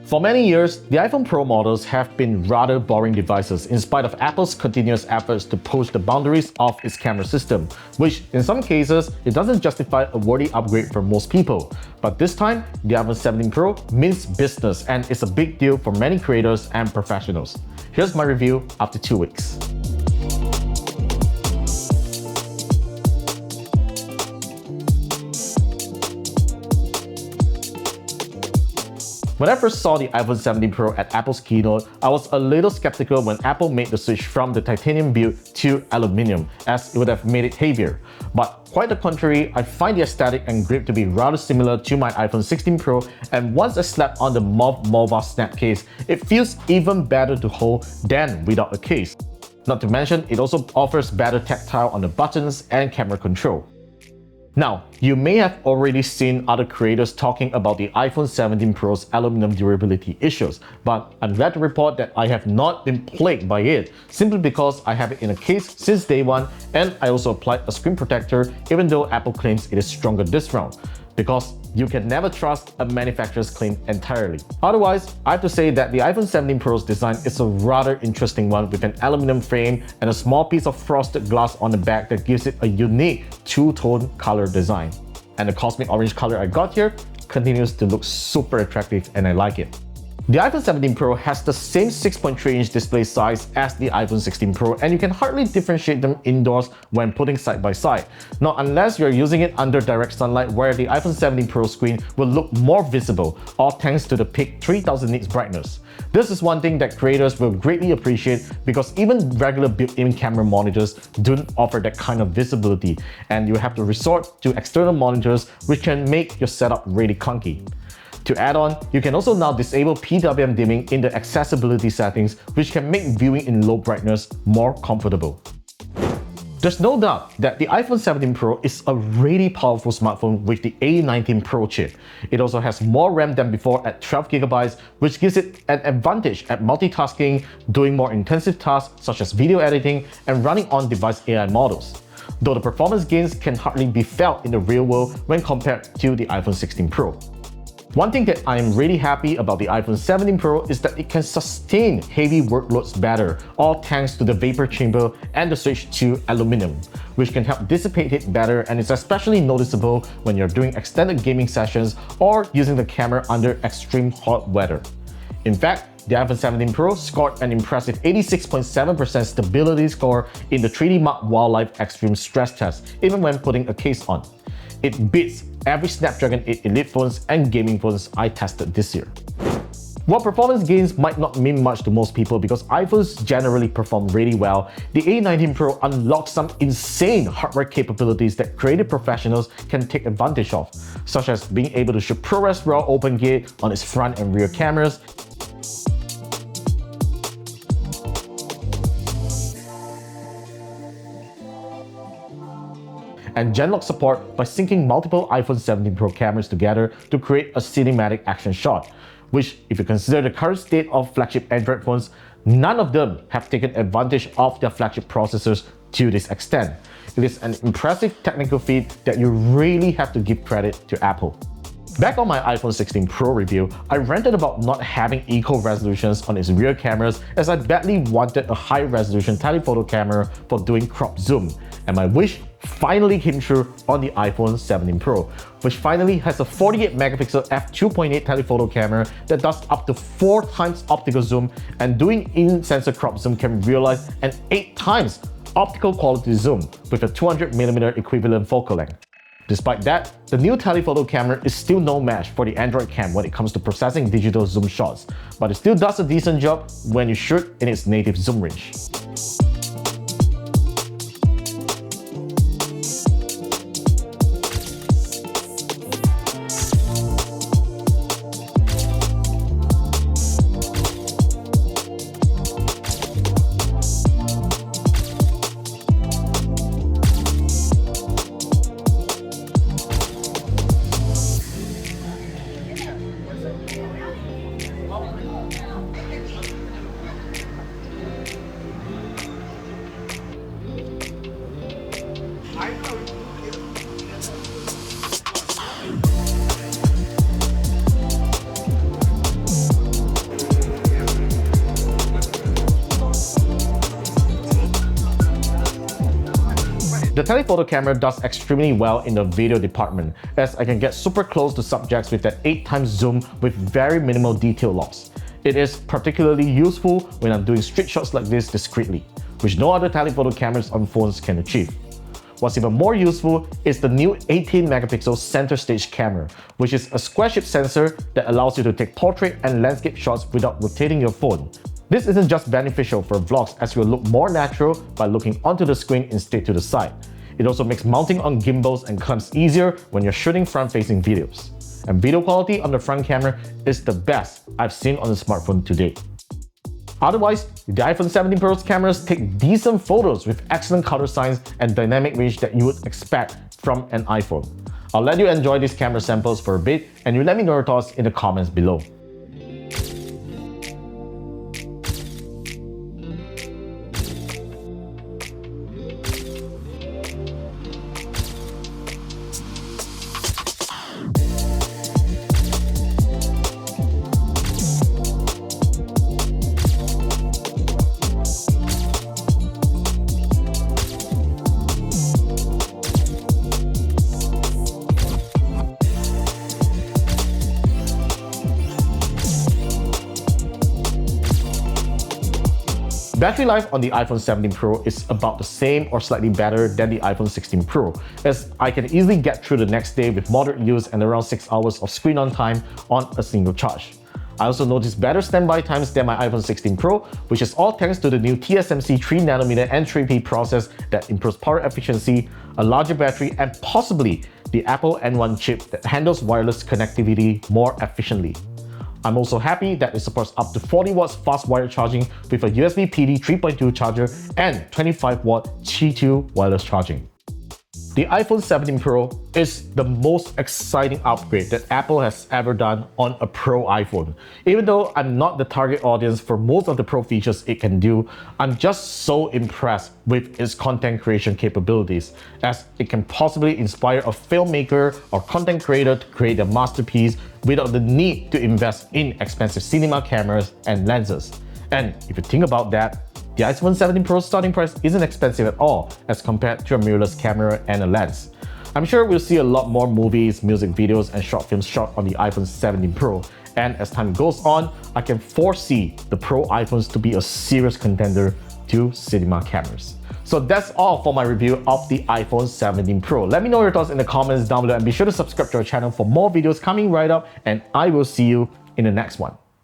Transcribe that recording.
For many years, the iPhone Pro models have been rather boring devices in spite of Apple's continuous efforts to push the boundaries of its camera system, which in some cases, it doesn't justify a worthy upgrade for most people. But this time, the iPhone 17 Pro means business and it's a big deal for many creators and professionals. Here's my review after 2 weeks. When I first saw the iPhone 17 Pro at Apple's keynote, I was a little skeptical when Apple made the switch from the titanium build to aluminum, as it would have made it heavier. But quite the contrary, I find the aesthetic and grip to be rather similar to my iPhone 16 Pro, and once I slap on the Mova snap case, it feels even better to hold than without a case. Not to mention, it also offers better tactile on the buttons and camera control. Now, you may have already seen other creators talking about the iPhone 17 Pro's aluminum durability issues, but I'm glad to report that I have not been plagued by it, simply because I have it in a case since day one, and I also applied a screen protector even though Apple claims it is stronger this round. Because you can never trust a manufacturer's claim entirely. Otherwise, I have to say that the iPhone 17 Pro's design is a rather interesting one with an aluminum frame and a small piece of frosted glass on the back that gives it a unique two-tone color design. And the cosmic orange color I got here continues to look super attractive and I like it. The iPhone 17 Pro has the same 6.3-inch display size as the iPhone 16 Pro, and you can hardly differentiate them indoors when putting side by side. Not unless you're using it under direct sunlight, where the iPhone 17 Pro screen will look more visible, all thanks to the peak 3000 nits brightness. This is one thing that creators will greatly appreciate because even regular built-in camera monitors don't offer that kind of visibility, and you have to resort to external monitors which can make your setup really clunky. To add on, you can also now disable PWM dimming in the accessibility settings, which can make viewing in low brightness more comfortable. There's no doubt that the iPhone 17 Pro is a really powerful smartphone with the A19 Pro chip. It also has more RAM than before at 12GB, which gives it an advantage at multitasking, doing more intensive tasks such as video editing, and running on-device AI models. Though the performance gains can hardly be felt in the real world when compared to the iPhone 16 Pro. One thing that I am really happy about the iPhone 17 Pro is that it can sustain heavy workloads better, all thanks to the vapor chamber and the switch to aluminum, which can help dissipate it better, and is especially noticeable when you're doing extended gaming sessions or using the camera under extreme hot weather. In fact, the iPhone 17 Pro scored an impressive 86.7% stability score in the 3D Mark Wildlife Extreme Stress Test, even when putting a case on. It beats every Snapdragon 8 Elite phones and gaming phones I tested this year. While performance gains might not mean much to most people because iPhones generally perform really well, the A19 Pro unlocks some insane hardware capabilities that creative professionals can take advantage of, such as being able to shoot ProRes RAW OpenGate on its front and rear cameras, and Gen-Lock support by syncing multiple iPhone 17 Pro cameras together to create a cinematic action shot, which, if you consider the current state of flagship Android phones, none of them have taken advantage of their flagship processors to this extent. It is an impressive technical feat that you really have to give credit to Apple. Back on my iPhone 16 Pro review, I ranted about not having equal resolutions on its rear cameras as I badly wanted a high-resolution telephoto camera for doing crop zoom, and my wish finally came true on the iPhone 17 Pro, which finally has a 48-megapixel f2.8 telephoto camera that does up to 4 times optical zoom, and doing in-sensor crop zoom can realize an 8 times optical quality zoom with a 200mm equivalent focal length. Despite that, the new telephoto camera is still no match for the Android cam when it comes to processing digital zoom shots, but it still does a decent job when you shoot in its native zoom range. The telephoto camera does extremely well in the video department, as I can get super close to subjects with that 8x zoom with very minimal detail loss. It is particularly useful when I'm doing street shots like this discreetly, which no other telephoto cameras on phones can achieve. What's even more useful is the new 18-megapixel center stage camera, which is a square-shaped sensor that allows you to take portrait and landscape shots without rotating your phone. This isn't just beneficial for vlogs, as you'll look more natural by looking onto the screen instead to the side. It also makes mounting on gimbals and clamps easier when you're shooting front-facing videos. And video quality on the front camera is the best I've seen on the smartphone to date. Otherwise, the iPhone 17 Pro's cameras take decent photos with excellent color science and dynamic range that you would expect from an iPhone. I'll let you enjoy these camera samples for a bit, and you let me know your thoughts in the comments below. Battery life on the iPhone 17 Pro is about the same or slightly better than the iPhone 16 Pro, as I can easily get through the next day with moderate use and around 6 hours of screen on time on a single charge. I also noticed better standby times than my iPhone 16 Pro, which is all thanks to the new TSMC 3nm N3P process that improves power efficiency, a larger battery, and possibly the Apple N1 chip that handles wireless connectivity more efficiently. I'm also happy that it supports up to 40 watts fast wire charging with a USB PD 3.2 charger and 25 watt Qi 2 wireless charging. The iPhone 17 Pro is the most exciting upgrade that Apple has ever done on a Pro iPhone. Even though I'm not the target audience for most of the Pro features it can do, I'm just so impressed with its content creation capabilities, as it can possibly inspire a filmmaker or content creator to create a masterpiece without the need to invest in expensive cinema cameras and lenses. And if you think about that, the iPhone 17 Pro's starting price isn't expensive at all as compared to a mirrorless camera and a lens. I'm sure we'll see a lot more movies, music videos, and short films shot on the iPhone 17 Pro, and as time goes on, I can foresee the Pro iPhones to be a serious contender to cinema cameras. So that's all for my review of the iPhone 17 Pro. Let me know your thoughts in the comments down below, and be sure to subscribe to our channel for more videos coming right up, and I will see you in the next one.